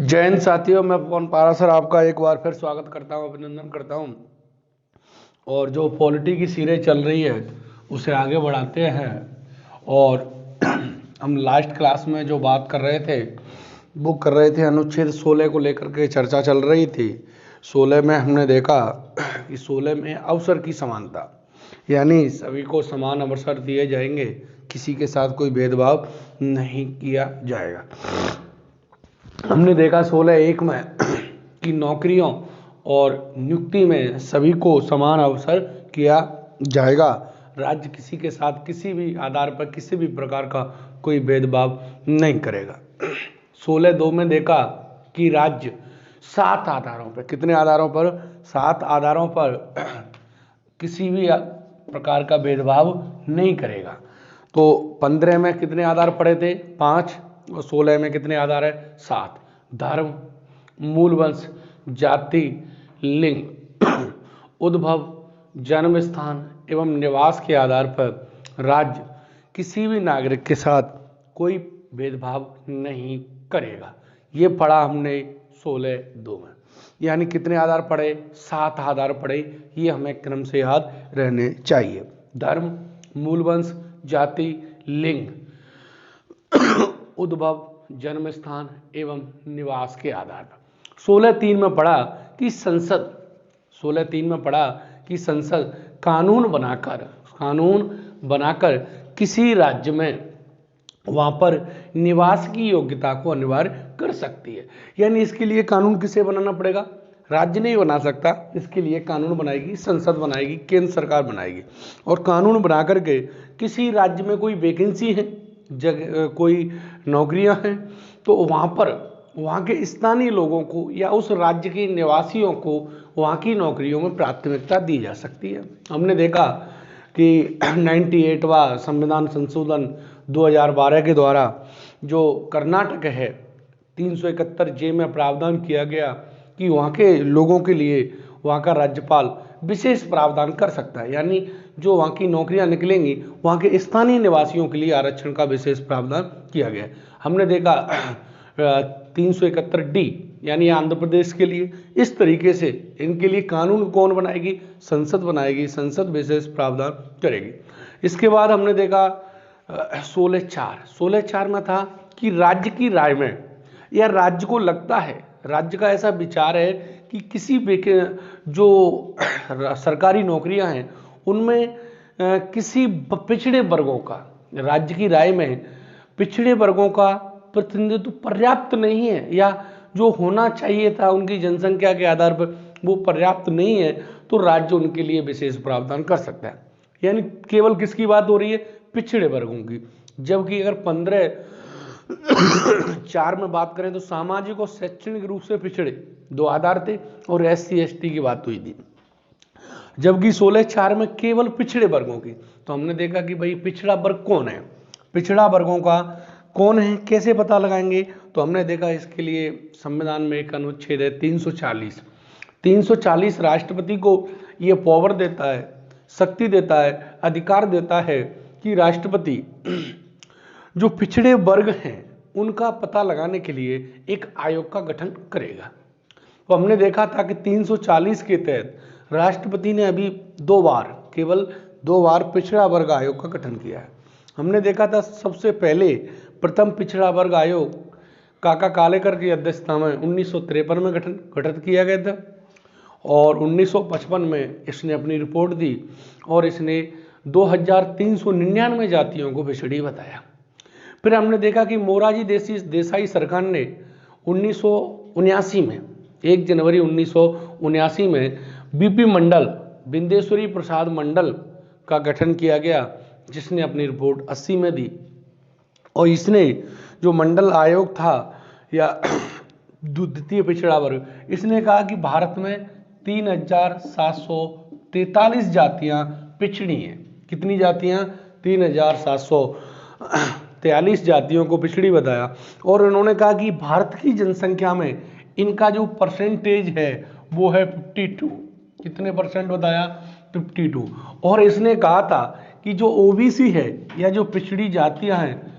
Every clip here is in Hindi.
जय हिंद साथियों, मैं पवन पारासर आपका एक बार फिर स्वागत करता हूं, अभिनंदन करता हूं। और जो पॉलिटी की सीरीज चल रही है उसे आगे बढ़ाते हैं। और हम लास्ट क्लास में जो बात कर रहे थे वो कर रहे थे अनुच्छेद 16 को लेकर के चर्चा चल रही थी। 16 में हमने देखा कि 16 में अवसर की समानता, यानी सभी को समान अवसर दिए जाएंगे, किसी के साथ कोई भेदभाव नहीं किया जाएगा। हमने देखा 16(1) में कि नौकरियों और नियुक्ति में सभी को समान अवसर किया जाएगा। राज्य किसी के साथ किसी भी आधार पर किसी भी प्रकार का कोई भेदभाव नहीं करेगा। 16(2) में देखा कि राज्य 7 आधारों पर, कितने आधारों पर? 7 आधारों पर किसी भी प्रकार का भेदभाव नहीं करेगा। तो 15 में कितने आधार पड़े थे? 5। और 16 में कितने आधार है? 7। धर्म, मूल वंश, जाति, लिंग, उद्भव, जन्म स्थान एवं निवास के आधार पर राज्य किसी भी नागरिक के साथ कोई भेदभाव नहीं करेगा। ये पढ़ा हमने 16(2) में। यानी कितने आधार पड़े? 7 आधार पड़े। ये हमें क्रम से याद रहने चाहिए। धर्म, मूल वंश, जाति, लिंग, उद्भव, जन्म स्थान एवं निवास के आधार पर। 16(3) में पढ़ा कि संसद 16(3) में पढ़ा कि संसद कानून बनाकर किसी राज्य में वहां पर निवास की योग्यता को अनिवार्य कर सकती है। यानी इसके लिए कानून किसे बनाना पड़ेगा? राज्य नहीं बना सकता। इसके लिए कानून बनाएगी संसद, बनाएगी केंद्र सरकार बनाएगी। और कानून बना करके किसी राज्य में कोई वैकेंसी है, कोई नौकरियां हैं, तो वहाँ के स्थानीय लोगों को या उस राज्य के निवासियों को वहाँ की नौकरियों में प्राथमिकता दी जा सकती है। हमने देखा कि 98वां संविधान संशोधन 2012 के द्वारा जो कर्नाटक है 371(j) में प्रावधान किया गया कि वहाँ के लोगों के लिए वहाँ का राज्यपाल विशेष प्रावधान कर सकता है। यानी जो वहाँ की नौकरियां निकलेंगी वहाँ के स्थानीय निवासियों के लिए आरक्षण का विशेष प्रावधान किया गया। हमने देखा 371(d) यानी आंध्र प्रदेश के लिए। इस तरीके से इनके लिए कानून कौन बनाएगी? संसद बनाएगी। संसद विशेष प्रावधान करेगी। इसके बाद हमने देखा 16(4) में था कि राज्य की राय में या राज्य को लगता है, राज्य का ऐसा विचार है कि किसी जो सरकारी नौकरियां हैं उनमें किसी पिछड़े वर्गों का, राज्य की राय में पिछड़े वर्गों का प्रतिनिधित्व पर्याप्त नहीं है या जो होना चाहिए था उनकी जनसंख्या के आधार पर वो पर्याप्त नहीं है, तो राज्य उनके लिए विशेष प्रावधान कर सकता है। यानी केवल किसकी बात हो रही है? पिछड़े वर्गों की। जबकि अगर 15(4) में बात करें तो सामाजिक और शैक्षणिक रूप से पिछड़े 2 आधार थे और SC ST की बात हुई थी। जबकि 16(4) में केवल पिछड़े वर्गों की। तो हमने देखा कि भाई पिछड़ा वर्ग कौन है, पिछड़ा वर्गों का कौन है, कैसे पता लगाएंगे? तो हमने देखा इसके लिए संविधान में एक अनुच्छेद है 340 राष्ट्रपति को ये पावर देता है, शक्ति देता है, अधिकार देता है कि राष्ट्रपति जो पिछड़े वर्ग हैं उनका पता लगाने के लिए एक आयोग का गठन करेगा। तो हमने देखा था कि 340 के तहत राष्ट्रपति ने अभी 2 बार, केवल 2 बार पिछड़ा वर्ग आयोग का गठन किया है। हमने देखा था सबसे पहले प्रथम पिछड़ा वर्ग आयोग काका कालेकर की अध्यक्षता में 1953 में गठित किया गया था और 1955 में इसने अपनी रिपोर्ट दी और इसने 2399 जातियों को पिछड़ी बताया। फिर हमने देखा कि मोरारजी देसाई सरकार ने 1979 में 1 जनवरी 1979 में BP मंडल, बिंदेश्वरी प्रसाद मंडल का गठन किया गया, जिसने अपनी रिपोर्ट 80 में दी। और इसने जो मंडल आयोग था या द्वितीय पिछड़ा वर्ग, इसने कहा कि भारत में 3743 जातियां पिछड़ी हैं। कितनी जातियां? 3743 जातियों को पिछड़ी बताया। और उन्होंने कहा कि भारत की जनसंख्या में इनका जो परसेंटेज है वो है 52। कितने परसेंट बताया? 52। और इसने कहा था कि जो OBC है या जो पिछड़ी जातियां हैं,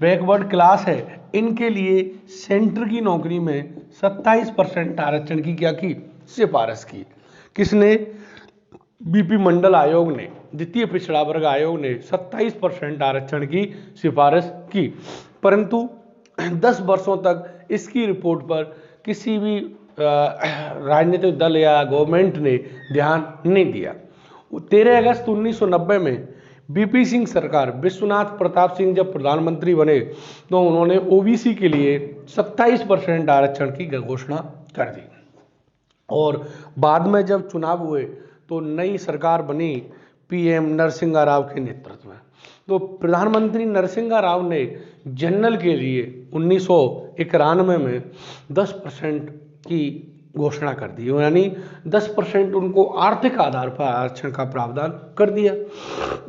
बैकवर्ड क्लास है, इनके लिए सेंटर की नौकरी में 27% आरक्षण की क्या की सिफारिश की। किसने? बीपी मंडल आयोग ने, द्वितीय पिछड़ा वर्ग आयोग ने 27% आरक्षण की सिफारिश की, परंतु 10 वर्षों तक इसकी रिपोर्ट पर किसी भी राजनीतिक दल या गवर्नमेंट ने ध्यान नहीं दिया। 13 अगस्त 1990 में बीपी सिंह सरकार, विश्वनाथ प्रताप सिंह जब प्रधानमंत्री बने तो उन्होंने ओबीसी के लिए 27% आरक्षण की घोषणा कर दी। और बाद में जब चुनाव हुए तो नई सरकार बनी पीएम नरसिम्हा राव के नेतृत्व में। तो प्रधानमंत्री नरसिम्हा राव ने जनरल के लिए 1991 में 10% की घोषणा कर दी, यानी 10% उनको आर्थिक आधार पर आरक्षण का प्रावधान कर दिया।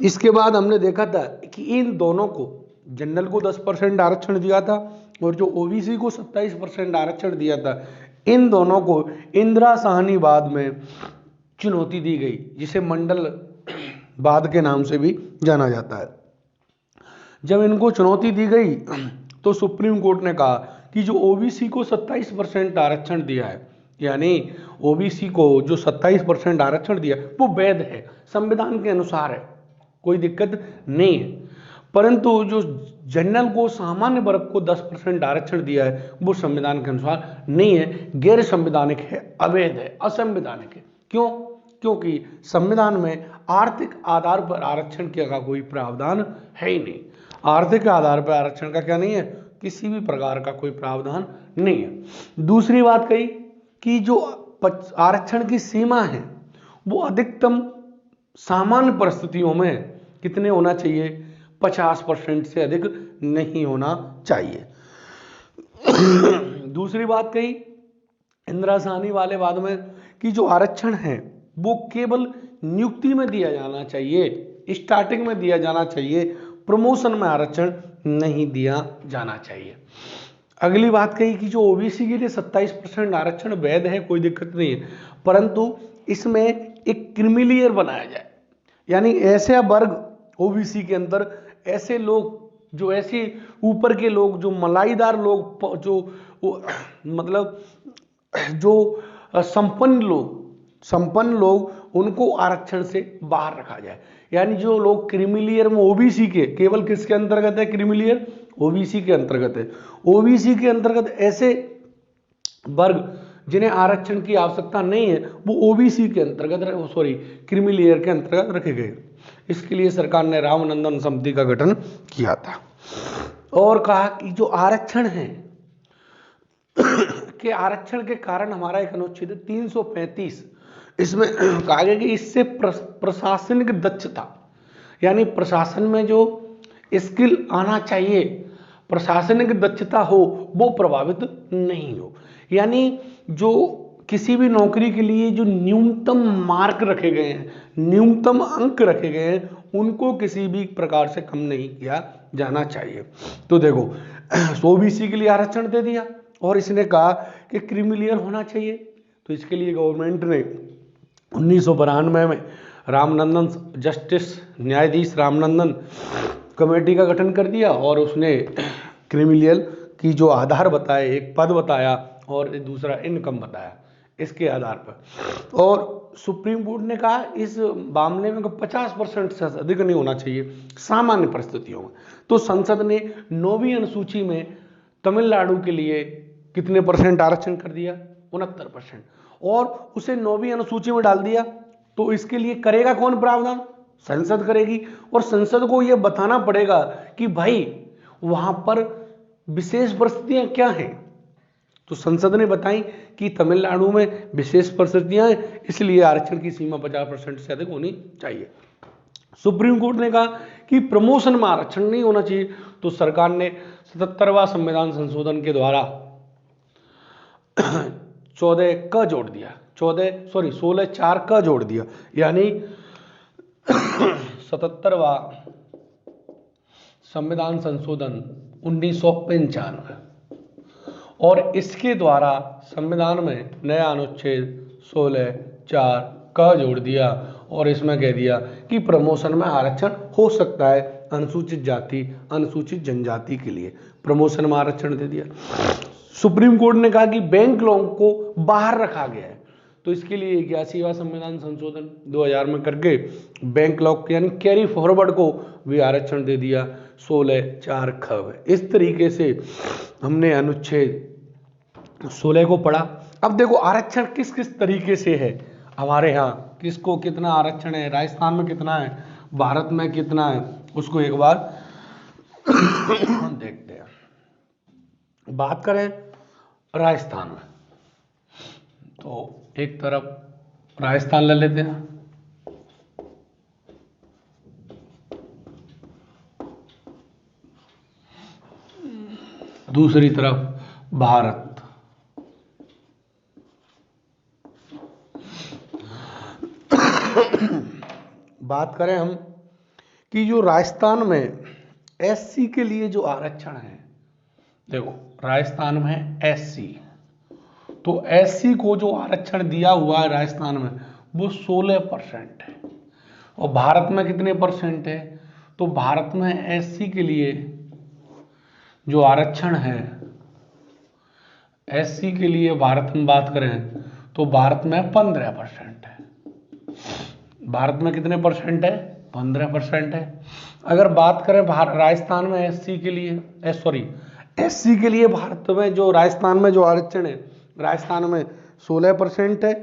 इसके बाद हमने देखा था कि इन दोनों को, जनरल को 10% आरक्षण दिया था और जो ओबीसी को 27% आरक्षण दिया था, इन दोनों को इंदिरा साहनी बाद में चुनौती दी गई, जिसे मंडल बाद के नाम से भी जाना जाता है। जब इनको चुनौती दी गई तो सुप्रीम कोर्ट ने कहा कि जो ओबीसी को 27% आरक्षण दिया है, यानी ओबीसी को जो 27% आरक्षण दिया वो वैध है, संविधान के अनुसार है, कोई दिक्कत नहीं है। परंतु जो जनरल को, सामान्य वर्ग को 10% आरक्षण दिया है वो संविधान के अनुसार नहीं है, गैर संवैधानिक है, अवैध है, असंवैधानिक है। क्यों? क्योंकि संविधान में आर्थिक आधार पर आरक्षण का कोई प्रावधान है ही नहीं। आर्थिक आधार पर आरक्षण का क्या नहीं है? किसी भी प्रकार का कोई प्रावधान नहीं है। दूसरी बात कही कि जो आरक्षण की सीमा है वो अधिकतम सामान्य परिस्थितियों में कितने होना चाहिए? 50% से अधिक नहीं होना चाहिए। दूसरी बात कही इंदिरा साहनी वाले बाद में कि जो आरक्षण है वो केवल नियुक्ति में दिया जाना चाहिए, स्टार्टिंग में दिया जाना चाहिए, प्रमोशन में आरक्षण नहीं दिया जाना चाहिए। अगली बात कही कि जो ओबीसी के लिए 27% आरक्षण वैध है, कोई दिक्कत नहीं है, परंतु इसमें एक क्रीमी बनाया जाए, यानी ऐसे वर्ग ओबीसी के अंदर, ऐसे लोग जो ऐसे ऊपर के लोग, जो मलाईदार लोग, जो मतलब जो संपन्न लोग, उनको आरक्षण से बाहर रखा जाए। यानी जो लोग क्रीमी लेयर में ओबीसी के, केवल किसके अंतर्गत है क्रीमी लेयर? ओबीसी के अंतर्गत है। ओबीसी के अंतर्गत ऐसे वर्ग जिन्हें आरक्षण की आवश्यकता नहीं है वो ओबीसी के अंतर्गत, क्रीमी लेयर के अंतर्गत रखे गए। इसके लिए सरकार ने रामनंदन समिति का गठन किया था और कहा कि जो आरक्षण है के आरक्षण के कारण हमारा एक अनुच्छेद 335, इसमें कहा गया कि इससे प्रशासनिक दक्षता, यानी प्रशासन में जो स्किल आना चाहिए, प्रशासनिक दक्षता हो, वो प्रभावित नहीं हो। यानी जो किसी भी नौकरी के लिए जो न्यूनतम मार्क रखे गए हैं, न्यूनतम अंक रखे गए हैं, उनको किसी भी प्रकार से कम नहीं किया जाना चाहिए। तो देखो ओबीसी के लिए आरक्षण दे दिया और इसने कहा कि क्रीमी लेयर होना चाहिए। तो इसके लिए गवर्नमेंट ने 1992 में रामनंदन, जस्टिस न्यायाधीश रामनंदन कमेटी का गठन कर दिया और उसने क्रीमी लेयर की जो आधार बताए, एक पद बताया और दूसरा इनकम बताया, इसके आधार पर। और सुप्रीम कोर्ट ने कहा इस मामले में 50% से अधिक नहीं होना चाहिए सामान्य परिस्थितियों में। तो संसद ने 9वीं अनुसूची में तमिलनाडु के लिए कितने परसेंट आरक्षण कर दिया? 69%, और उसे 9वीं अनुसूची में डाल दिया। तो इसके लिए करेगा कौन प्रावधान? संसद करेगी, और संसद को यह बताना पड़ेगा कि भाई वहां पर विशेष परिस्थितियां क्या हैं। तो संसद ने बताई कि तमिलनाडु में विशेष परिस्थितियां हैं, इसलिए आरक्षण की सीमा 50% से अधिक होनी चाहिए। सुप्रीम कोर्ट ने कहा कि प्रमोशन में आरक्षण नहीं होना चाहिए। तो सरकार ने 77वां संविधान संशोधन के द्वारा 14 का जोड़ दिया, 16(4) का जोड़ दिया, यानी 77वां संविधान संशोधन 1995, और इसके द्वारा संविधान में नया अनुच्छेद 16(4) का जोड़ दिया और इसमें कह दिया कि प्रमोशन में आरक्षण हो सकता है अनुसूचित जाति, अनुसूचित जनजाति के लिए प्रमोशन में आरक्षण दे दिया। सुप्रीम कोर्ट ने कहा कि बैंक लोगों को बाहर रखा गया है, तो इसके लिए 81वां संविधान संशोधन 2000 में करके बैंक लॉ यानी कैरी फॉरवर्ड को भी आरक्षण दे दिया 16(4)(ख). इस तरीके से हमने अनुच्छेद 16 को पढ़ा। अब देखो आरक्षण किस किस तरीके से है हमारे यहाँ, किसको कितना आरक्षण है, राजस्थान में कितना है, भारत में कितना है, उसको एक बार देखते हैं। बात करें राजस्थान में, तो एक तरफ राजस्थान ले लेते हैं, दूसरी तरफ भारत। बात करें हम कि जो राजस्थान में एससी के लिए जो आरक्षण है, देखो राजस्थान में एससी, तो एससी को जो आरक्षण दिया हुआ है राजस्थान में वो 16% है। और भारत में कितने परसेंट है, तो भारत में एससी के लिए जो आरक्षण है, एससी के लिए भारत में बात करें तो भारत में 15% है। भारत में कितने परसेंट है, 15% है। अगर बात करें राजस्थान में एससी के लिए, एससी के लिए भारत में जो राजस्थान में जो आरक्षण है, राजस्थान में 16% है।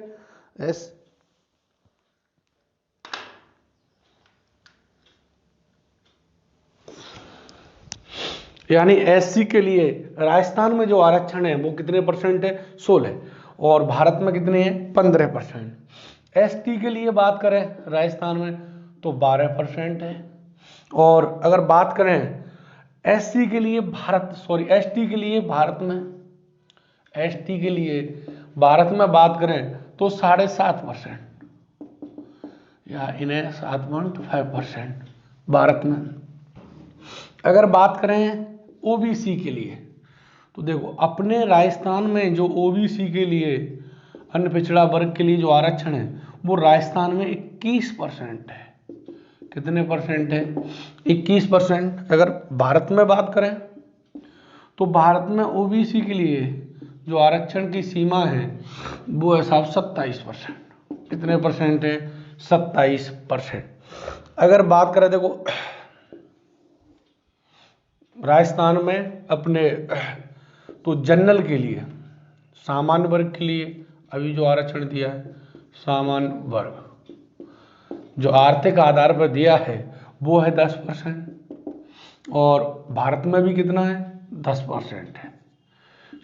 यानी एससी के लिए राजस्थान में जो आरक्षण है वो कितने परसेंट है, 16, और भारत में कितने हैं, 15%। एसटी के लिए बात करें राजस्थान में तो 12% है। और अगर बात करें एससी के लिए एसटी के लिए भारत में बात करें तो 7.5%, या इन्हें 7.5% भारत में। अगर बात करें ओबीसी के लिए, तो देखो अपने राजस्थान में जो ओबीसी के लिए, अन्य पिछड़ा वर्ग के लिए जो आरक्षण है वो राजस्थान में 21% है। कितने परसेंट है, 21%। अगर भारत में बात करें तो भारत में ओबीसी के लिए जो आरक्षण की सीमा है वो है साहब 27%। कितने परसेंट है, 27%। अगर बात करें देखो राजस्थान में अपने तो जनरल के लिए, सामान्य वर्ग के लिए अभी जो आरक्षण दिया है, सामान्य वर्ग जो आर्थिक आधार पर दिया है वो है 10%। और भारत में भी कितना है, 10% है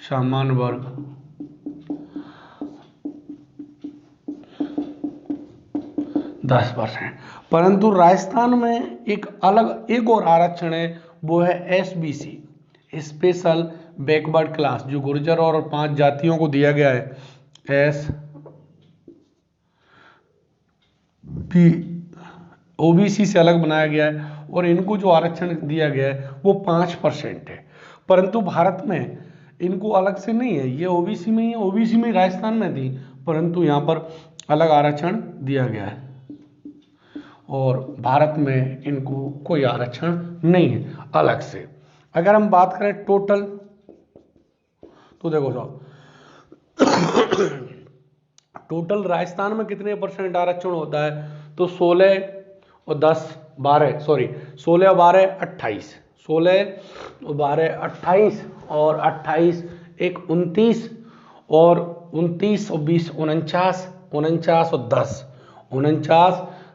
सामान्य वर्ग। परंतु राजस्थान में एक और आरक्षण है, वो है एसबीसी, स्पेशल बैकवर्ड क्लास, जो गुर्जर और 5 जातियों को दिया गया है। ओबीसी से अलग बनाया गया है और इनको जो आरक्षण दिया गया है वो 5% है। परंतु भारत में इनको अलग से नहीं है, ये ओबीसी में ही है, ओबीसी में राजस्थान में थी, परंतु यहाँ पर अलग आरक्षण दिया गया है और भारत में इनको कोई आरक्षण नहीं है अलग से। अगर हम बात करें टोटल, तो देखो साहब टोटल राजस्थान में कितने परसेंट आरक्षण होता है, तो 16 और 12 28, 16 और 12 28, और 28 1 29, और 29 और 20 49, 49 और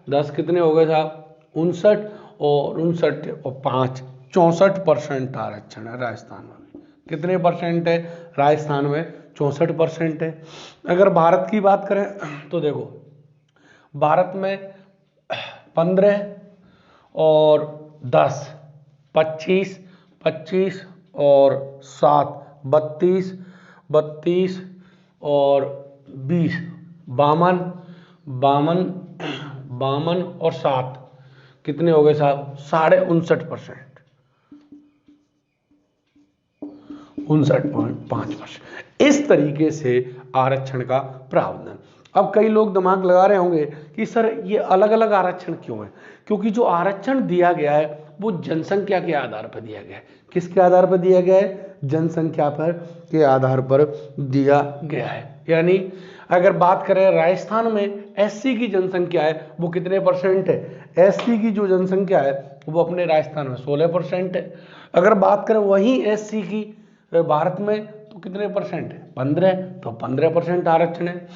10 कितने हो गए साहब, 59, और 59 और 5 64% आरक्षण है राजस्थान में। कितने परसेंट है, राजस्थान में 64% है। अगर भारत की बात करें तो देखो भारत में 15 और 10 25, 25 और 7 32, 32 और 20 52, 52 और 7 कितने हो गए साहब, 59.5%, 59.5%। इस तरीके से आरक्षण का प्रावधान। अब कई लोग दिमाग लगा रहे होंगे कि सर ये अलग अलग आरक्षण क्यों है, क्योंकि जो आरक्षण दिया गया है वो जनसंख्या के आधार पर दिया गया है। किसके आधार पर दिया गया है? जनसंख्या पर के आधार पर दिया गया है। यानी अगर बात करें राजस्थान में एससी की जनसंख्या है वो कितने परसेंट है? एससी की जो जनसंख्या है वो अपने राजस्थान में 16% है। अगर बात करें वहीं एससी की भारत में तो कितने परसेंट है? 15। तो 15% आरक्षण है।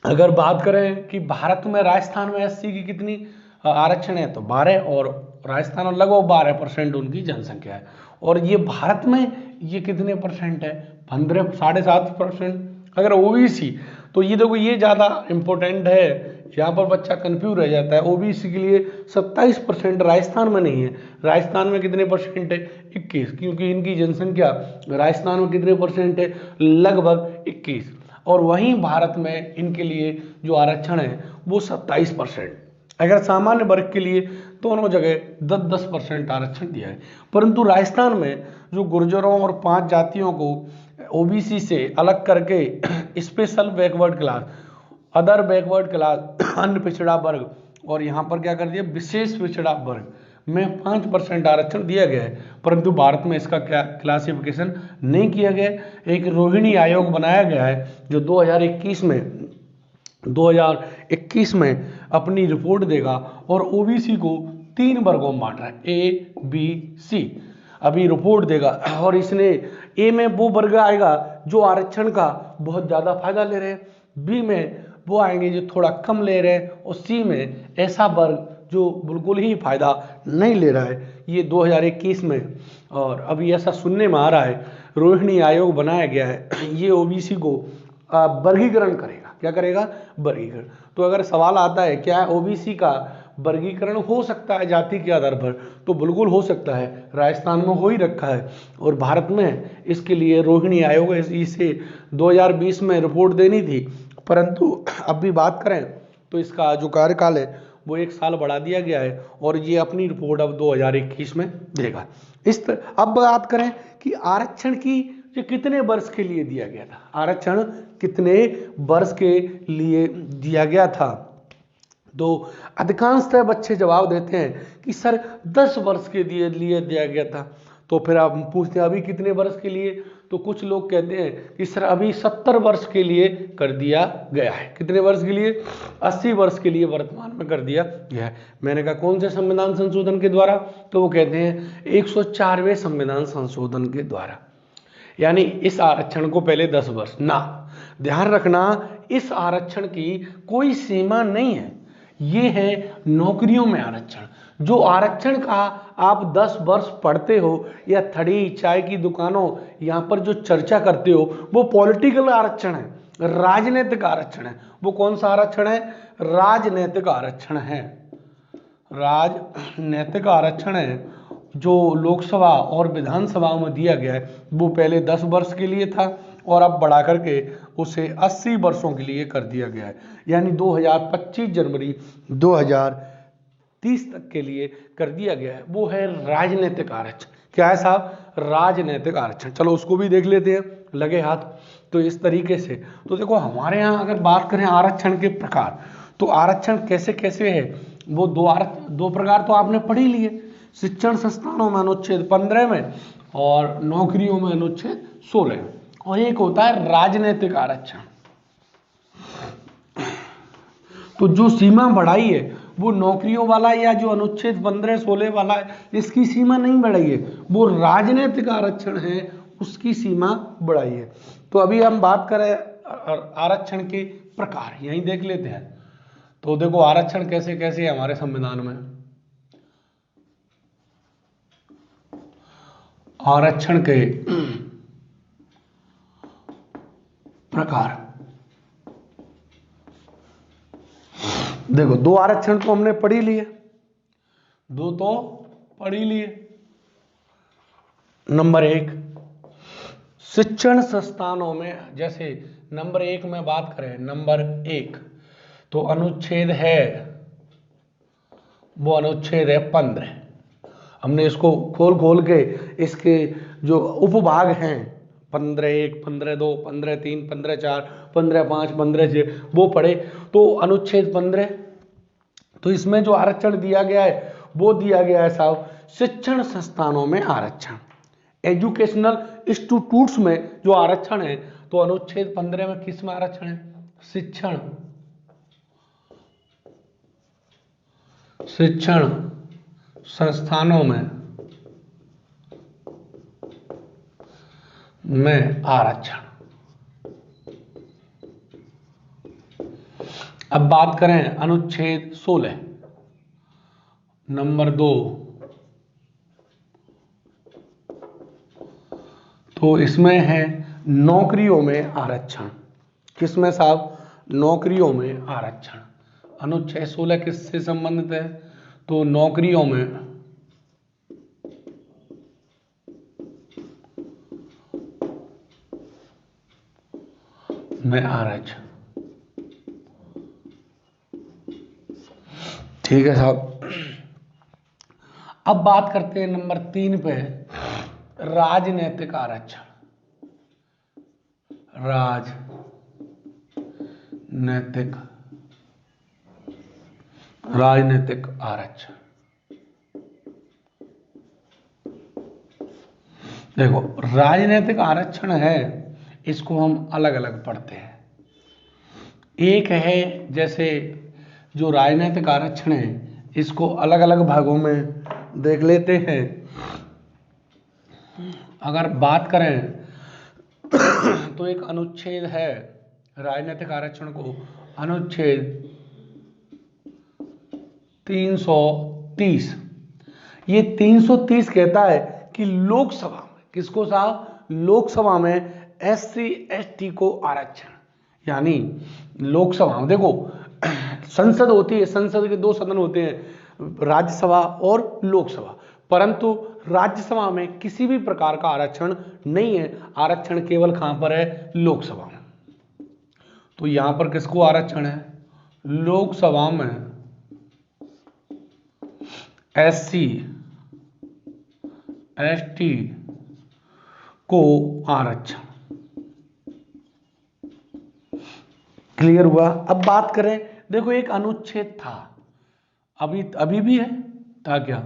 अगर बात करें कि भारत में राजस्थान में एससी की कितनी आरक्षण है तो 12, और राजस्थान में लगभग 12% उनकी जनसंख्या है। और ये भारत में ये कितने परसेंट है? 15, 7.5%। अगर ओबीसी तो ये देखो ये ज़्यादा इंपॉर्टेंट है, यहाँ पर बच्चा कंफ्यूज रह जाता है। ओबीसी के लिए 27% राजस्थान में नहीं है। राजस्थान में कितने परसेंट है? 21, क्योंकि इनकी जनसंख्या राजस्थान में कितने परसेंट है? लगभग 21। और वहीं भारत में इनके लिए जो आरक्षण है वो 27%। अगर सामान्य वर्ग के लिए दोनों जगह 10-10% आरक्षण दिया है। परंतु राजस्थान में जो गुर्जरों और 5 जातियों को ओबीसी से अलग करके special backward class, other backward class, अन्य पिछड़ा वर्ग, और यहाँ पर क्या कर दिया? विशेष पिछड़ा वर्ग में 5% आरक्षण दिया गया है। परंतु भारत में इसका क्या क्लासिफिकेशन नहीं किया गया। एक रोहिणी आयोग बनाया गया है जो 2021 में अपनी रिपोर्ट देगा और ओबीसी को 3 वर्गों में बांट रहा है, ए बी सी। अभी रिपोर्ट देगा और इसने ए में वो वर्ग आएगा जो आरक्षण का बहुत ज़्यादा फायदा ले रहे हैं, बी में वो आएंगे जो थोड़ा कम ले रहे हैं, और सी में ऐसा वर्ग जो बिल्कुल ही फायदा नहीं ले रहा है। ये 2021 में, और अभी ऐसा सुनने में आ रहा है रोहिणी आयोग बनाया गया है, ये ओबीसी को वर्गीकरण करेगा। क्या करेगा? वर्गीकरण। तो अगर सवाल आता है क्या ओबीसी का वर्गीकरण हो सकता है जाति के आधार पर, तो बिल्कुल हो सकता है। राजस्थान में हो ही रखा है और भारत में इसके लिए रोहिणी आयोग इसे 2020 में रिपोर्ट देनी थी, परंतु अब भी बात करें तो इसका जो कार्यकाल है वो 1 साल बढ़ा दिया गया है और ये अपनी रिपोर्ट अब 2021 में देगा। अब बात करें कि आरक्षण की ये कितने वर्ष के लिए दिया गया था? आरक्षण कितने वर्ष के लिए दिया गया था? तो अधिकांशतः बच्चे जवाब देते हैं कि सर 10 वर्ष के लिए दिया गया था। तो फिर आप पूछते हैं अभी कितने वर्ष के लिए? तो कुछ लोग कहते हैं कि सर अभी 70 वर्ष के लिए कर दिया गया है। कितने वर्ष के लिए? 80 वर्ष के लिए वर्तमान में कर दिया गया है। मैंने कहा कौन से संविधान संशोधन के द्वारा? तो वो कहते हैं 104वें संविधान संशोधन के द्वारा। यानी इस आरक्षण को पहले 10 वर्ष ना, ध्यान रखना इस आरक्षण की कोई सीमा नहीं है। ये है नौकरियों में आरक्षण। जो आरक्षण का आप 10 वर्ष पढ़ते हो या थड़ी चाय की दुकानों यहाँ पर जो चर्चा करते हो वो पॉलिटिकल आरक्षण है, राजनीतिक आरक्षण है। वो कौन सा आरक्षण है? राजनीतिक आरक्षण है। राजनीतिक आरक्षण है जो लोकसभा और विधानसभा में दिया गया है। वो पहले 10 वर्ष के लिए था और अब बढ़ा करके उसे 80 वर्षों के लिए कर दिया गया है। यानी 2025 जनवरी 2030 तक के लिए कर दिया गया है। वो है राजनीतिक आरक्षण। क्या है साहब? राजनीतिक आरक्षण। चलो उसको भी देख लेते हैं, लगे हाथ। तो इस तरीके से तो देखो हमारे यहाँ अगर बात करें आरक्षण के प्रकार, तो आरक्षण कैसे कैसे है? वो दो प्रकार तो आपने पढ़ ही लिए। शिक्षण संस्थानों में अनुच्छेद 15 में और नौकरियों में अनुच्छेद 16 में, और एक होता है राजनीतिक आरक्षण। तो जो सीमा बढ़ाई है वो नौकरियों वाला या जो अनुच्छेद 15-16 वाला है, इसकी सीमा नहीं बढ़ाई है। वो राजनीतिक आरक्षण है, उसकी सीमा बढ़ाई है। तो अभी हम बात करें आरक्षण के प्रकार, यही देख लेते हैं। तो देखो आरक्षण कैसे कैसे है हमारे संविधान में। आरक्षण के प्रकार देखो, 2 आरक्षण तो हमने पढ़ ही लिए, 2 तो पढ़ ही लिए। नंबर 1 शिक्षण संस्थानों में, जैसे नंबर 1 में बात करें, नंबर 1 तो अनुच्छेद है, वो अनुच्छेद है 15। हमने इसको खोल के इसके जो उपभाग हैं 15(1), 15(2), 15(3), 15(4), 15(5), 15(6) वो पढ़े। तो अनुच्छेद 15, तो इसमें जो आरक्षण दिया गया है वो दिया गया है साहब शिक्षण संस्थानों में आरक्षण। एजुकेशनल इंस्टीट्यूट्स में जो आरक्षण है, तो अनुच्छेद 15 में किस में आरक्षण है? शिक्षण संस्थानों में आरक्षण। अब बात करें अनुच्छेद 16 नंबर 2, तो इसमें है नौकरियों में आरक्षण। किसमें साहब? नौकरियों में आरक्षण। अनुच्छेद 16 किससे संबंधित है? तो नौकरियों में आरक्षण। ठीक है साहब। अब बात करते हैं नंबर 3 पे, राजनीतिक आरक्षण। राजनीतिक आरक्षण। देखो, राजनीतिक आरक्षण है, इसको हम अलग अलग पढ़ते हैं। एक है जैसे जो राजनीतिक आरक्षण है, इसको अलग अलग भागों में देख लेते हैं। अगर बात करें तो एक अनुच्छेद है राजनीतिक आरक्षण को, अनुच्छेद 330। ये 330 कहता है कि लोकसभा में, किसको साहब? लोकसभा में SC ST को आरक्षण। यानी लोकसभा में देखो, संसद होती है, संसद के 2 सदन होते हैं, राज्यसभा और लोकसभा, परंतु राज्यसभा में किसी भी प्रकार का आरक्षण नहीं है। आरक्षण केवल कहां पर है? लोकसभा में। तो यहां पर किसको आरक्षण है? लोकसभा में SC ST को आरक्षण। क्लियर हुआ? अब बात करें, देखो एक अनुच्छेद था, अभी भी है, था क्या?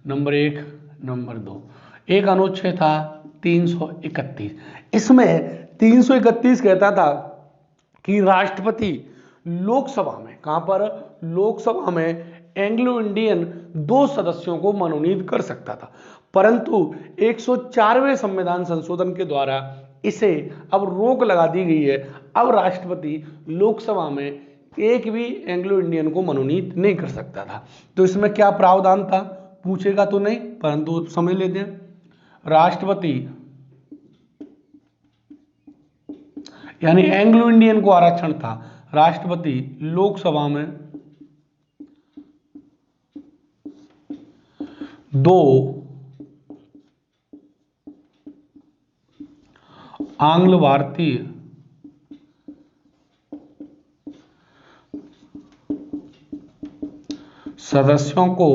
नंबर 1 नंबर 2, एक अनुच्छेद था 331। इसमें 331 कहता था कि राष्ट्रपति लोकसभा में, कहां पर? लोकसभा में एंग्लो इंडियन 2 सदस्यों को मनोनीत कर सकता था, परंतु 104वें संविधान संशोधन के द्वारा इसे अब रोक लगा दी गई है। अब राष्ट्रपति लोकसभा में एक भी एंग्लो इंडियन को मनोनीत नहीं कर सकता था। तो इसमें क्या प्रावधान था? पूछेगा तो नहीं, परंतु समझ लेते हैं। राष्ट्रपति यानी एंग्लो इंडियन को आरक्षण था, राष्ट्रपति लोकसभा में 2 आंग्ल भारतीय सदस्यों को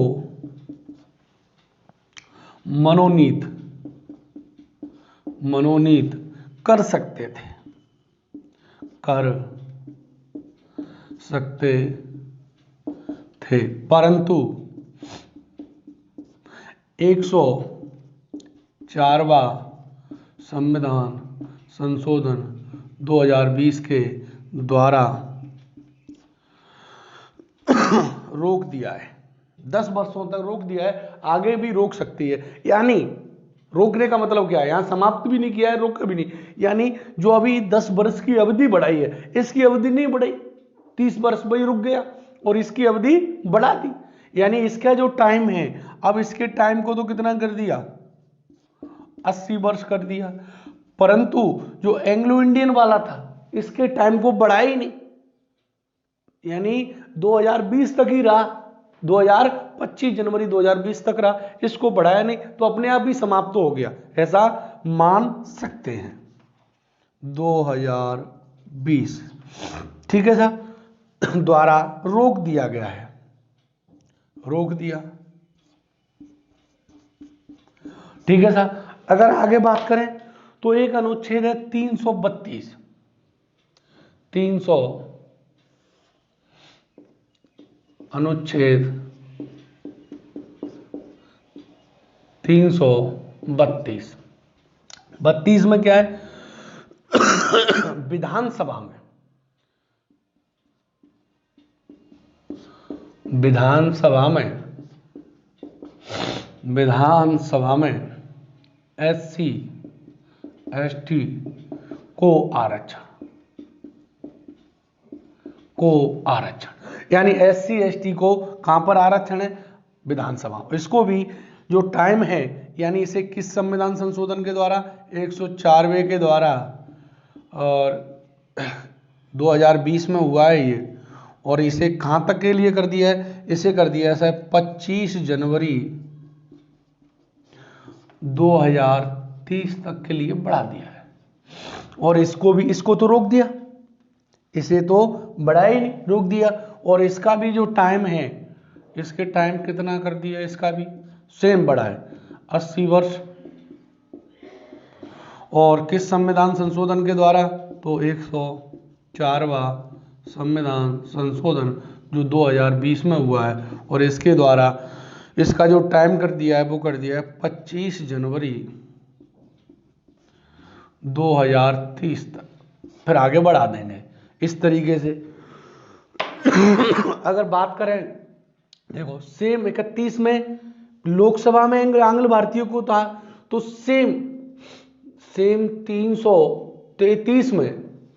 मनोनीत कर सकते थे, परंतु 104वां संविधान संशोधन 2020 के द्वारा रोक दिया है। 10 वर्षों तक रोक दिया है, आगे भी रोक सकती है। यानी रोकने का मतलब क्या है? यहां समाप्त भी नहीं किया है, रोका भी नहीं। यानी जो अभी 10 वर्ष की अवधि बढ़ाई है, इसकी अवधि नहीं बढ़ाई, 30 वर्ष वही रुक गया और इसकी अवधि बढ़ा दी। यानी इसका जो टाइम है, अब इसके टाइम को तो कितना कर दिया? 80 वर्ष कर दिया, परंतु जो एंग्लो इंडियन वाला था, इसके टाइम को बढ़ाया ही नहीं, यानी 2020 तक ही रहा, 2025 जनवरी 2020 तक रहा, इसको बढ़ाया नहीं, तो अपने आप ही समाप्त हो गया, ऐसा मान सकते हैं। 2020 ठीक है साहब, द्वारा रोक दिया गया है, रोक दिया। ठीक है साहब। अगर आगे बात करें तो एक अनुच्छेद है 332, 300 अनुच्छेद 332। 32 में क्या है? विधानसभा में SC ST को आरक्षण, यानी SC ST को कहां पर आरक्षण है? विधानसभा। इसको भी जो टाइम है, यानी इसे किस संविधान संशोधन के द्वारा? 104वें के द्वारा, और 2020 में हुआ है ये। और इसे कहां तक के लिए कर दिया है? इसे कर दिया ऐसा है 25 जनवरी 2030 तक के लिए बढ़ा दिया है। और इसको तो रोक दिया, इसे तो बढ़ा ही नहीं, रोक दिया। और इसका भी जो टाइम है, इसके टाइम कितना कर दिया? इसका भी सेम बढ़ा है, 80 वर्ष। और किस संविधान संशोधन के द्वारा? तो 104वां संविधान संशोधन जो 2020 में हुआ है, और इसके द्वारा इसका जो टाइम कर दिया है वो कर दिया है 25 जनवरी 2030 तक, फिर आगे बढ़ा देंगे इस तरीके से। अगर बात करें, देखो सेम 31 में लोकसभा में आंग्ल भारतीयों को था, तो सेम 333 में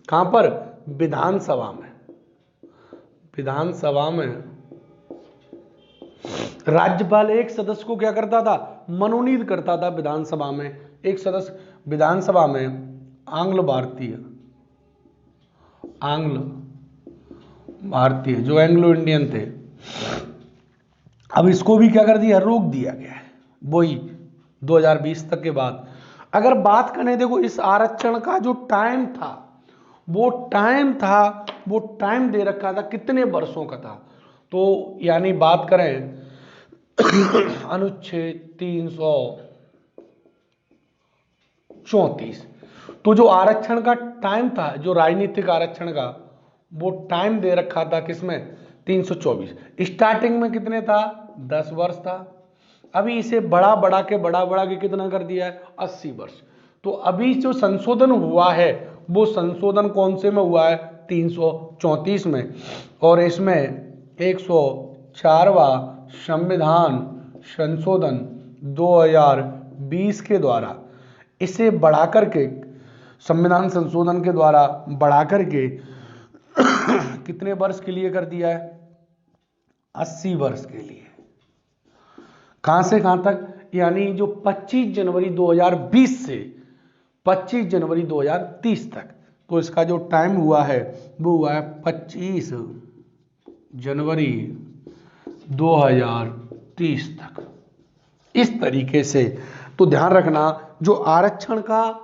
कहां पर? विधानसभा में राज्यपाल एक सदस्य को क्या करता था? मनोनीत करता था विधानसभा में, एक सदस्य विधानसभा में आंग्ल भारतीय जो एंग्लो इंडियन थे। अब इसको भी क्या कर दिया? रोक दिया गया है, वही 2020 तक के बाद। अगर बात करें, देखो इस आरक्षण का जो टाइम था, वो टाइम दे रखा था, कितने वर्षों का था? तो यानी बात करें अनुच्छेद 334, तो जो आरक्षण का टाइम था, जो राजनीतिक आरक्षण का, वो टाइम दे रखा था किसमें? 324। स्टार्टिंग में कितने था? 10 वर्ष था। अभी इसे बढ़ा के कितना कर दिया है? 80 वर्ष। तो अभी जो संशोधन हुआ है, वो संशोधन कौन से में हुआ है? 334 में। और इसमें 104वां संविधान संशोधन 2020 के द्वारा इसे बढ़ाकर के, संविधान संशोधन के द्वारा बढ़ाकर के कितने वर्ष के लिए कर दिया है? 80 वर्ष के लिए। कहां से कहां तक? यानी जो 25 जनवरी 2020 से 25 जनवरी 2030 तक। तो इसका जो टाइम हुआ है वो हुआ है 25 जनवरी 2030 तक, इस तरीके से। तो ध्यान रखना, जो आरक्षण का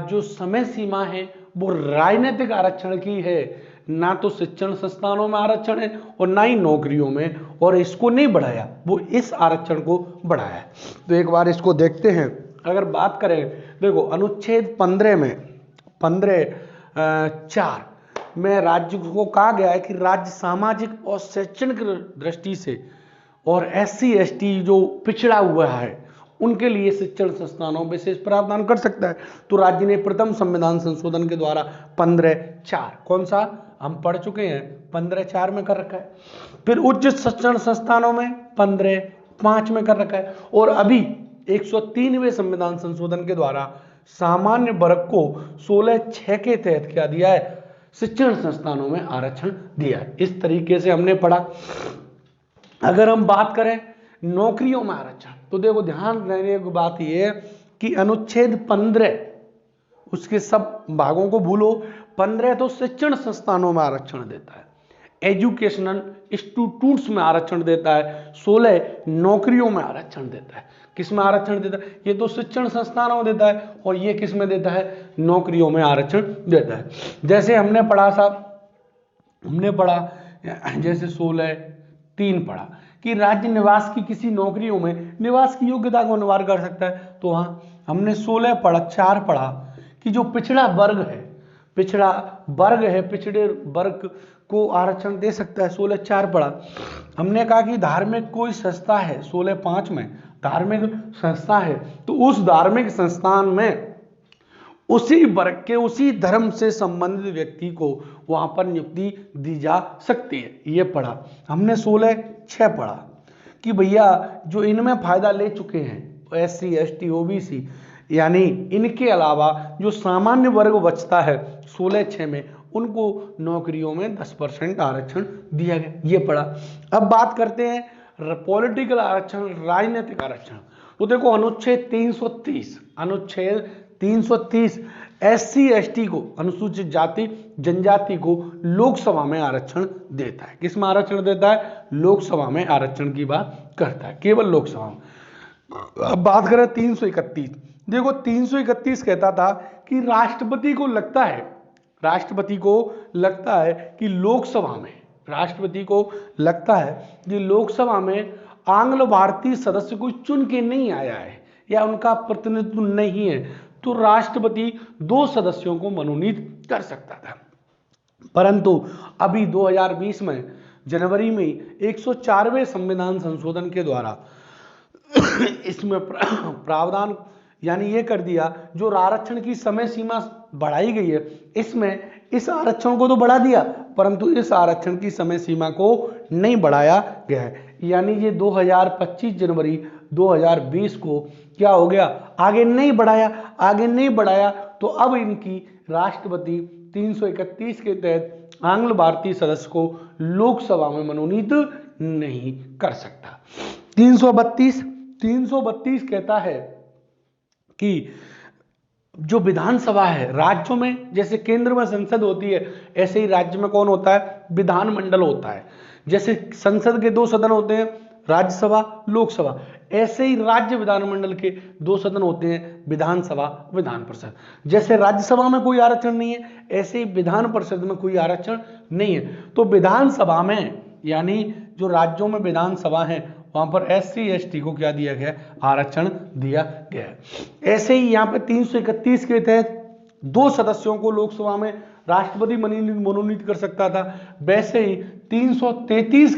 जो समय सीमा है वो राजनीतिक आरक्षण की है, ना तो शिक्षण संस्थानों में आरक्षण है और ना ही नौकरियों में, और इसको नहीं बढ़ाया, वो इस आरक्षण को बढ़ाया है। तो एक बार इसको देखते हैं। अगर बात करें, देखो अनुच्छेद 15 में 15(4) में राज्य को कहा गया है कि राज्य सामाजिक और शैक्षणिक दृष्टि से और SC ST जो पिछड़ा हुआ है उनके लिए शिक्षण संस्थानों में विशेष प्रावधान कर सकता है। तो राज्य ने प्रथम संविधान संशोधन के द्वारा 15(4) कौन सा हम पढ़ चुके हैं, 15(4) में कर रखा है। फिर उच्च शिक्षण संस्थानों में 15(5) में कर रखा है। और अभी 103वें संविधान संशोधन के द्वारा सामान्य वर्ग को 16(6) के तहत क्या दिया है? शिक्षण संस्थानों में आरक्षण दिया है। इस तरीके से हमने पढ़ा। अगर हम बात करें नौकरियों में आरक्षण, तो देखो ध्यान रखने की बात यह है कि अनुच्छेद 15 उसके सब भागों को भूलो। 15 तो शिक्षण संस्थानों में आरक्षण देता है, एजुकेशनल इंस्टीट्यूट्स में आरक्षण देता है। 16 नौकरियों में आरक्षण देता है। किस में आरक्षण देता है? ये तो शिक्षण संस्थानों में देता है, और ये किस में देता है? नौकरियों में आरक्षण देता है। जैसे हमने पढ़ा जैसे 16(3) पढ़ा कि राज्य निवास की किसी नौकरियों में निवास की योग्यता को अनिवार्य कर सकता है। तो हाँ, हमने 16 पढ़ा 4 पढ़ा कि जो पिछड़ा वर्ग है, पिछड़ा वर्ग है, पिछड़े वर्ग को आरक्षण दे सकता है, 16(4) पढ़ा। हमने कहा कि धार्मिक कोई संस्था है, 16(5) में धार्मिक संस्था है, तो उस धार्मिक संस्थान में उसी वर्ग के, उसी धर्म से संबंधित व्यक्ति को वहां पर नियुक्ति दी जा सकती है, ये पढ़ा हमने। 16(6) पढ़ा कि भैया जो इनमें फायदा ले चुके हैं SC ST OBC, यानी इनके अलावा जो सामान्य वर्ग बचता है 16(6) में, उनको नौकरियों में 10% आरक्षण दिया गया, ये पढ़ा। अब बात करते हैं पॉलिटिकल आरक्षण, राजनीतिक आरक्षण। तो देखो अनुच्छेद 330 SC ST को, अनुसूचित जाति जनजाति को लोकसभा में आरक्षण देता है। किसमें आरक्षण देता है? लोकसभा में आरक्षण की बात करता है, केवल लोकसभा में। अब बात करें 331। देखो 331 कहता था कि राष्ट्रपति को लगता है कि लोकसभा में, राष्ट्रपति को लगता है कि लोकसभा में आंग्ल भारतीय सदस्य कोई चुन के नहीं आया है या उनका प्रतिनिधित्व नहीं है, तो राष्ट्रपति 2 सदस्यों को मनोनीत कर सकता था। परंतु अभी 2020 में जनवरी में 104वें संविधान संशोधन के द्वारा इसमें प्रावधान यानी ये कर दिया, जो आरक्षण की समय सीमा बढ़ाई गई है, इसमें इस आरक्षण को तो बढ़ा दिया, परंतु इस आरक्षण की समय सीमा को नहीं बढ़ाया गया है। यानी ये 2025 जनवरी 2020 को क्या हो गया? आगे नहीं बढ़ाया, तो अब इनकी राष्ट्रपति 331 के तहत आंग्ल भारतीय सदस्य को लोकसभा में मनोनीत नहीं कर सकता। 332 कहता है कि जो विधानसभा है राज्यों में, जैसे केंद्र में संसद होती है, ऐसे ही राज्य में कौन होता है? विधानमंडल होता है। जैसे संसद के 2 सदन होते हैं, राज्यसभा लोकसभा, ऐसे ही राज्य विधानमंडल के 2 सदन होते हैं, विधानसभा विधान परिषद। जैसे राज्यसभा में कोई आरक्षण नहीं है, ऐसे ही विधान परिषद में कोई आरक्षण नहीं है। तो विधानसभा में, यानी जो राज्यों में विधानसभा है, वहां पर SC ST को क्या दिया गया? आरक्षण दिया गया है। ऐसे ही यहाँ पे 331 के तहत 2 सदस्यों को लोकसभा में राष्ट्रपति मनोनीत कर सकता था। वैसे ही 333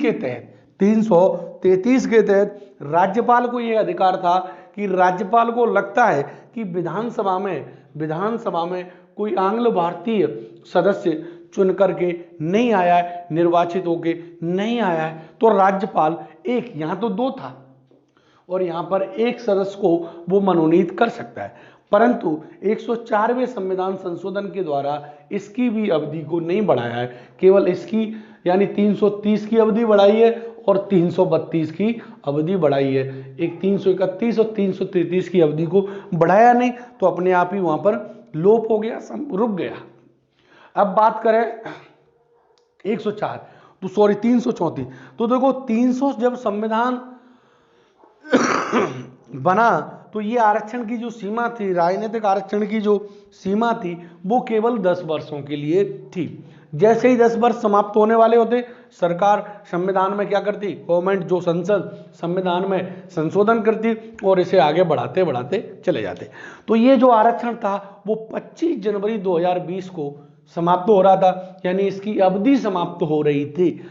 के तहत राज्यपाल को यह अधिकार था कि राज्यपाल को लगता है कि विधानसभा में कोई आंग्ल भारतीय सदस्य चुन करके नहीं आया है, निर्वाचित होके नहीं आया है, तो राज्यपाल एक, यहां तो 2 था और यहां पर 1 सदस्य को वो मनोनीत कर सकता है। परंतु 104वें संविधान संशोधन के द्वारा इसकी भी अवधि को नहीं बढ़ाया है, केवल इसकी यानी 330 की अवधि बढ़ाई है और 332 की अवधि बढ़ाई है। एक 331 और 333 की अवधि को बढ़ाया नहीं, तो अपने आप ही वहां पर लोप हो गया, रुक गया। अब बात करें 334। तो देखो 300 जब संविधान बना, तो ये आरक्षण की जो सीमा थी, राजनीतिक आरक्षण की जो सीमा थी, वो केवल 10 वर्षों के लिए थी। जैसे ही 10 वर्ष समाप्त होने वाले होते, सरकार संविधान में क्या करती, गवर्नमेंट जो संसद संविधान में संशोधन करती और इसे आगे बढ़ाते बढ़ाते चले जाते। तो ये जो आरक्षण था वो 25 जनवरी 2020 को समाप्त हो रहा था, यानी इसकी अवधि समाप्त हो रही थी।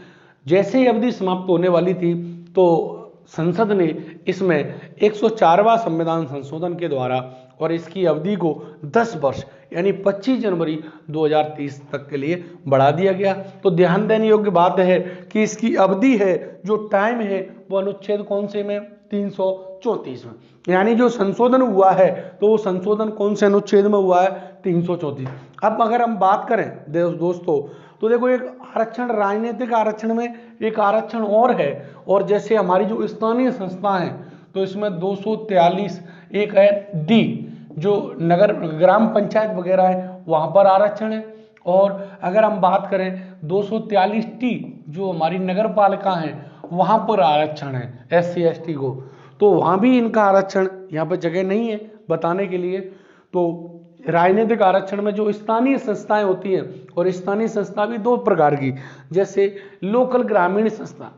जैसे ही अवधि समाप्त होने वाली थी, तो संसद ने इसमें 104वां संविधान संशोधन के द्वारा और इसकी अवधि को 10 वर्ष यानी 25 जनवरी 2030 तक के लिए बढ़ा दिया गया। तो ध्यान देने योग्य बात है कि इसकी अवधि है, जो टाइम है, वो अनुच्छेद कौन से में? 334 में। यानी जो संशोधन हुआ है, तो वो संशोधन कौन से अनुच्छेद में हुआ है? 334। अब अगर हम बात करें दोस्तों, तो देखो एक आरक्षण, राजनीतिक आरक्षण में एक आरक्षण और है, और जैसे हमारी जो स्थानीय संस्था है, तो इसमें 243 एक है डी, जो नगर ग्राम पंचायत वगैरह है, वहां पर आरक्षण है। और अगर हम बात करें 243 टी, जो हमारी नगर पालिका है, वहां पर आरक्षण है SC ST को, तो वहां भी इनका आरक्षण, यहाँ पर जगह नहीं है बताने के लिए। तो राजनीतिक आरक्षण में जो स्थानीय संस्थाएं होती हैं, और स्थानीय संस्था भी 2 प्रकार की, जैसे लोकल ग्रामीण संस्था,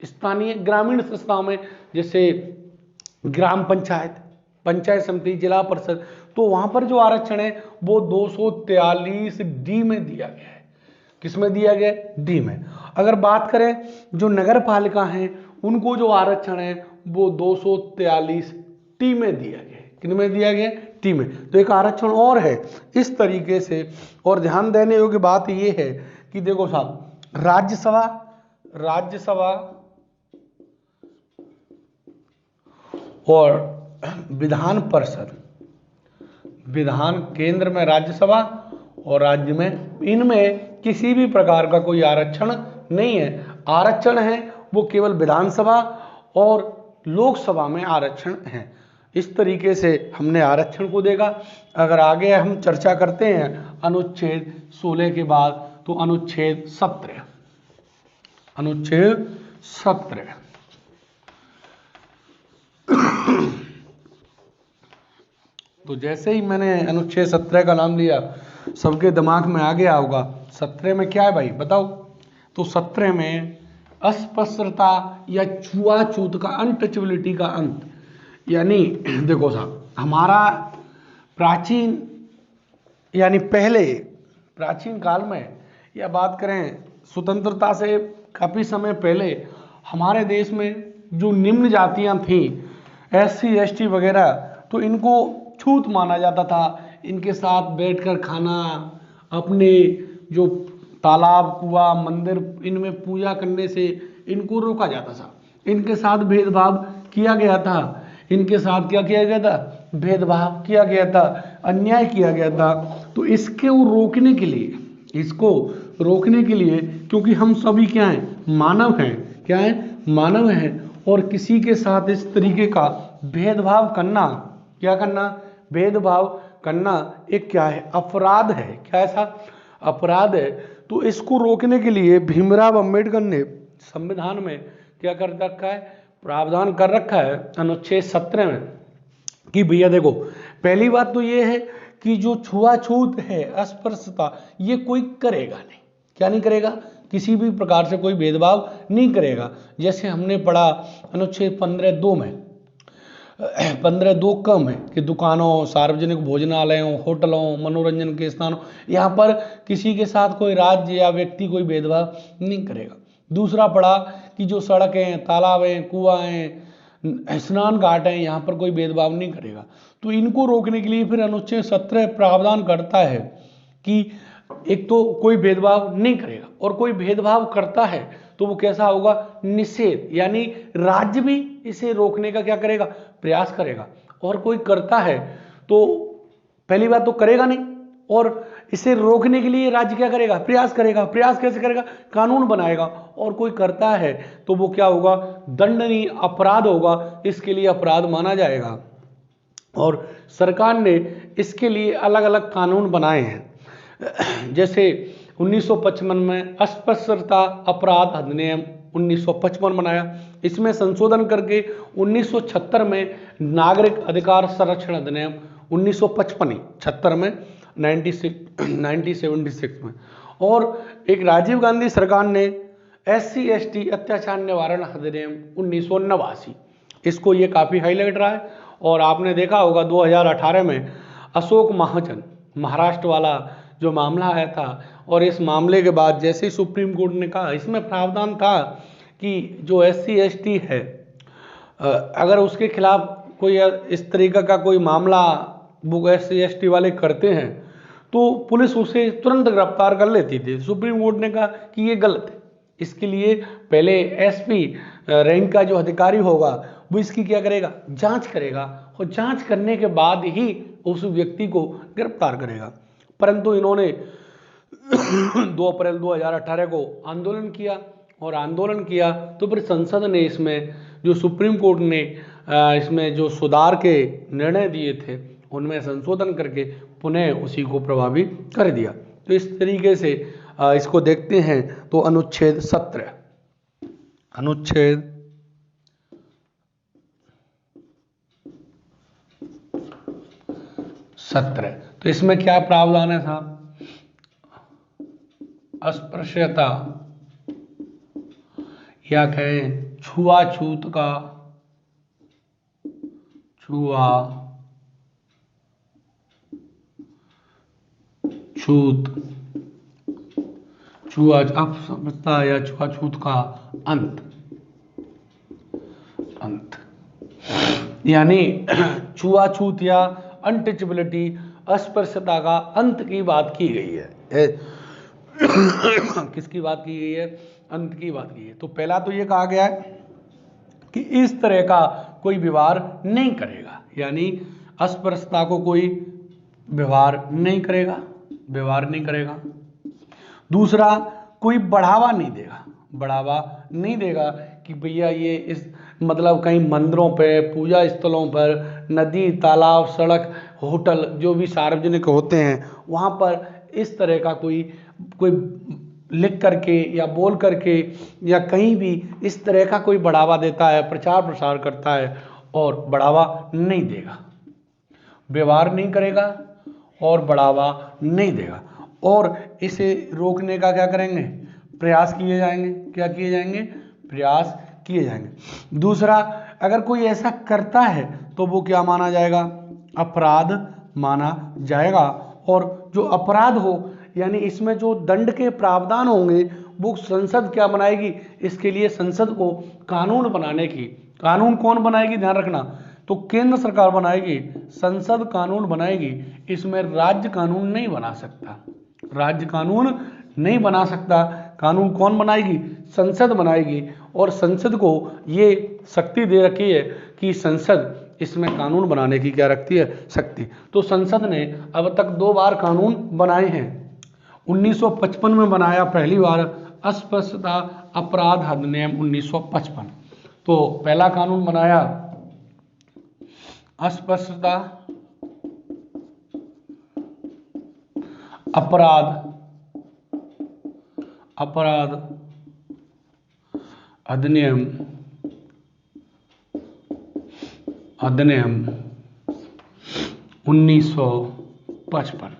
स्थानीय ग्रामीण संस्थाओं में जैसे ग्राम पंचायत, पंचायत समिति, जिला परिषद, तो वहां पर जो आरक्षण है वो 243D में दिया गया है। किसमें दिया गया? डी में। अगर बात करें जो नगर पालिका है उनको जो आरक्षण है वो 243T में दिया गया है। किन में दिया गया? टी में। तो एक आरक्षण और है इस तरीके से। और ध्यान देने योग्य बात यह है कि देखो साहब, राज्यसभा और विधान परिषद, विधान केंद्र में राज्यसभा और राज्य में, इनमें किसी भी प्रकार का कोई आरक्षण नहीं है। आरक्षण है वो केवल विधानसभा और लोकसभा में आरक्षण है। इस तरीके से हमने आरक्षण को देखा। अगर आगे हम चर्चा करते हैं अनुच्छेद 16 के बाद, तो अनुच्छेद 17, अनुच्छेद 17 तो जैसे ही मैंने अनुच्छेद 17 का नाम लिया सबके दिमाग में आ गया होगा 17 में क्या है भाई बताओ। तो 17 में अस्पृश्यता या छुआछूत का, अनटचेबिलिटी का अंत। यानी देखो साहब, हमारा प्राचीन यानी पहले प्राचीन काल में, या बात करें स्वतंत्रता से काफी समय पहले, हमारे देश में जो निम्न जातियां थीं, SC ST वगैरह, तो इनको छूत माना जाता था। इनके साथ बैठकर खाना, अपने जो तालाब, कुआं, मंदिर, इनमें पूजा करने से इनको रोका जाता था। इनके साथ भेदभाव किया गया था। इनके साथ क्या किया गया था? भेदभाव किया गया था, अन्याय किया गया था। तो इसको रोकने के लिए, इसको रोकने के लिए, क्योंकि हम सभी क्या हैं? मानव हैं। क्या है? मानव हैं। और किसी के साथ इस तरीके का भेदभाव करना, क्या करना? भेदभाव करना एक क्या है? अपराध है। क्या ऐसा? अपराध है। तो इसको रोकने के लिए भीमराव अंबेडकर ने संविधान में क्या कर रखा है? प्रावधान कर रखा है अनुच्छेद 17 में कि भैया देखो, पहली बात तो ये है कि जो छुआछूत है, अस्पृश्यता, ये कोई करेगा नहीं। क्या नहीं करेगा? किसी भी प्रकार से कोई भेदभाव नहीं करेगा। जैसे हमने पढ़ा अनुच्छेद 15(2) में, 15(2) कम है कि दुकानों, सार्वजनिक भोजनालयों, होटलों, मनोरंजन के स्थानों, यहाँ पर किसी के साथ कोई राज्य या व्यक्ति कोई भेदभाव नहीं करेगा। दूसरा पढ़ा कि जो सड़कें, तालाबें, कुआएं, स्नान घाट हैं, यहाँ पर कोई भेदभाव नहीं करेगा। तो इनको रोकने के लिए फिर अनुच्छेद 17 प्रावधान करता है कि एक तो कोई भेदभाव नहीं करेगा, और कोई भेदभाव करता है तो वो कैसा होगा? निषेध। यानी राज्य भी इसे रोकने का क्या करेगा? प्रयास करेगा। और कोई करता है तो पहली बात तो करेगा नहीं, और इसे रोकने के लिए राज्य क्या करेगा? प्रयास करेगा। प्रयास कैसे करेगा? कानून बनाएगा। और कोई करता है तो वो क्या होगा? दंडनीय अपराध होगा, इसके लिए अपराध माना जाएगा। और सरकार ने इसके लिए अलग अलग कानून बनाए हैं। जैसे 1955 में अस्पृश्यता अपराध अधिनियम 1955 बनाया। इसमें संशोधन करके 1976 में नागरिक अधिकार संरक्षण अधिनियम 1956 में 1976 में। और एक राजीव गांधी सरकार ने SC ST अत्याचार निवारण अधिनियम 1989, इसको ये काफ़ी हाईलाइट रहा है। और आपने देखा होगा 2018 में अशोक महाजन, महाराष्ट्र वाला जो मामला आया था, और इस मामले के बाद जैसे ही सुप्रीम कोर्ट ने कहा, इसमें प्रावधान था कि जो SC ST है, अगर उसके खिलाफ कोई इस तरीके का कोई मामला वो SC ST वाले करते हैं तो पुलिस उसे तुरंत गिरफ्तार कर लेती थी। सुप्रीम कोर्ट ने कहा कि ये गलत है। इसके लिए पहले SP रैंक का जो अधिकारी होगा वो इसकी क्या करेगा? जांच करेगा, और जांच करने के बाद ही उस व्यक्ति को गिरफ्तार करेगा। परंतु इन्होंने 2 अप्रैल 2018 को आंदोलन किया, और आंदोलन किया तो फिर संसद ने इसमें, जो सुप्रीम कोर्ट ने इसमें जो सुधार के निर्णय दिए थे, उनमें संशोधन करके पुनः उसी को प्रभावी कर दिया। तो इस तरीके से इसको देखते हैं तो अनुच्छेद 17, अनुच्छेद 17, तो इसमें क्या प्रावधान है साहब? अस्पृश्यता या कहें छुआछूत का, छुआछूत छूत अस्पृश्यता या छुआछूत का अंत यानी छुआछूत या अनटचेबिलिटी अस्पृश्यता का अंत की बात की गई है। किसकी बात की गई है? अंत की बात की है। तो पहला तो ये कहा गया है कि इस तरह का कोई व्यवहार नहीं करेगा, यानी अस्पृश्यता को कोई व्यवहार नहीं करेगा। दूसरा, कोई बढ़ावा नहीं देगा कि भैया ये इस मतलब कहीं मंदिरों पे, पूजा स्थलों पर, नदी, तालाब, सड़क, होटल जो भी सार्वजनिक होते हैं वहाँ पर इस तरह का कोई लिख करके या बोल करके या कहीं भी इस तरह का कोई बढ़ावा देता है, प्रचार प्रसार करता है और बढ़ावा नहीं देगा, व्यवहार नहीं करेगा और बढ़ावा नहीं देगा। और इसे रोकने का क्या करेंगे? प्रयास किए जाएंगे। दूसरा, अगर कोई ऐसा करता है तो वो क्या माना जाएगा? अपराध माना जाएगा। और जो अपराध हो यानी इसमें जो दंड के प्रावधान होंगे वो संसद क्या बनाएगी? इसके लिए संसद को कानून कौन बनाएगी? ध्यान रखना, तो केंद्र सरकार बनाएगी, संसद कानून बनाएगी। इसमें राज्य कानून नहीं बना सकता। कानून कौन बनाएगी? संसद बनाएगी। और संसद को ये शक्ति दे रखी है कि संसद इसमें कानून बनाने की क्या रखती है? शक्ति। तो संसद ने अब तक 2 बार कानून बनाए हैं। 1955 में बनाया पहली बार अस्पृश्यता अपराध अधिनियम 1955। तो पहला कानून बनाया अस्पृश्यता अपराध अधिनियम 1955।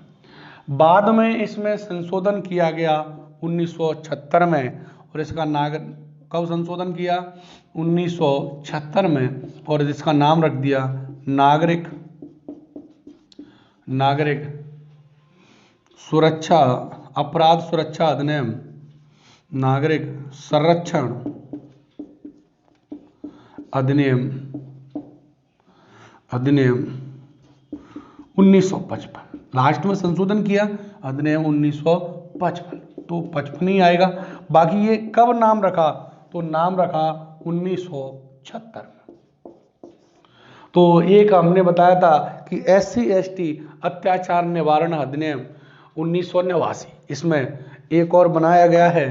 बाद में इसमें संशोधन किया गया 1976 में, और इसका कब संशोधन किया? 1976 में, और इसका नाम रख दिया नागरिक सुरक्षा अपराध सुरक्षा अधिनियम, नागरिक संरक्षण अधिनियम 1955। लास्ट में संशोधन किया अधिनियम 1955, तो 55 ही आएगा। बाकी ये कब नाम रखा? तो नाम रखा 1976 में। तो एक हमने बताया था कि SC/ST अत्याचार निवारण अधिनियम 1989, इसमें एक और बनाया गया है,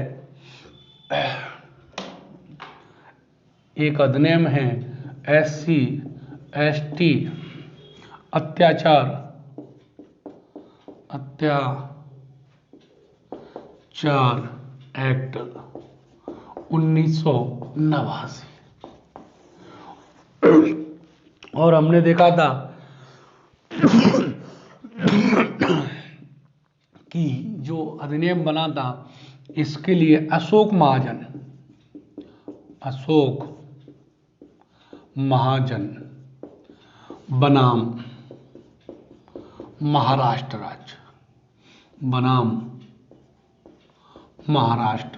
एक अधिनियम है SC/ST अत्याचार एक्ट 1989। और हमने देखा था कि जो अधिनियम बना था इसके लिए अशोक महाजन बनाम महाराष्ट्र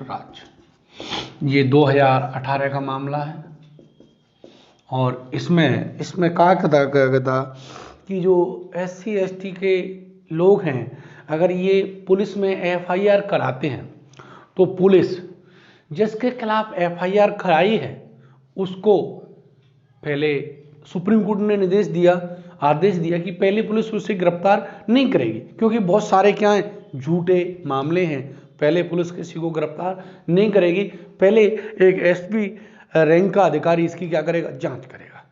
राज्य, ये 2018 का मामला है। और इसमें कहा गया था कि जो SC/ST के लोग हैं अगर ये पुलिस में FIR कराते हैं तो पुलिस जिसके खिलाफ FIR कराई है उसको पहले सुप्रीम कोर्ट ने आदेश दिया कि पहले पुलिस उसे गिरफ्तार नहीं करेगी, क्योंकि बहुत सारे क्या हैं? झूठे मामले हैं। पहले पुलिस किसी को गिरफ्तार नहीं करेगी, पहले एक SP रैंक का अधिकारी इसकी क्या करेगा? जांच करेगा।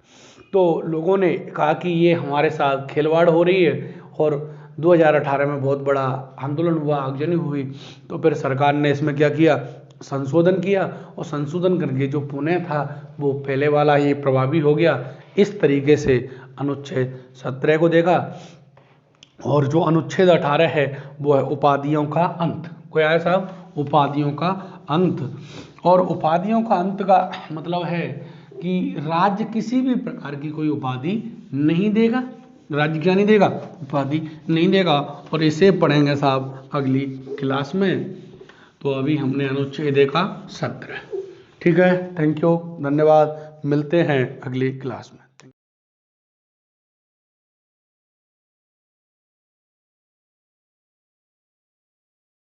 तो लोगों ने कहा कि ये हमारे साथ खिलवाड़ हो रही है, और 2018 में बहुत बड़ा आंदोलन हुआ, आगजनी हुई। तो फिर सरकार ने इसमें क्या किया? संशोधन किया, और संशोधन करके जो पुणे था वो पहले वाला ही प्रभावी हो गया। इस तरीके से अनुच्छेद 17 को देखा। और जो अनुच्छेद 18 है वो है उपाधियों का अंत। क्या है साहब? उपाधियों का अंत। और उपाधियों का अंत का मतलब है कि राज्य किसी भी प्रकार की कोई उपाधि नहीं देगा, राज्य क्या नहीं देगा, उपाधि नहीं देगा। और इसे पढ़ेंगे साहब अगली क्लास में। तो अभी हमने अनुच्छेद देखा 17। ठीक है, थैंक यू, धन्यवाद, मिलते हैं अगली क्लास में।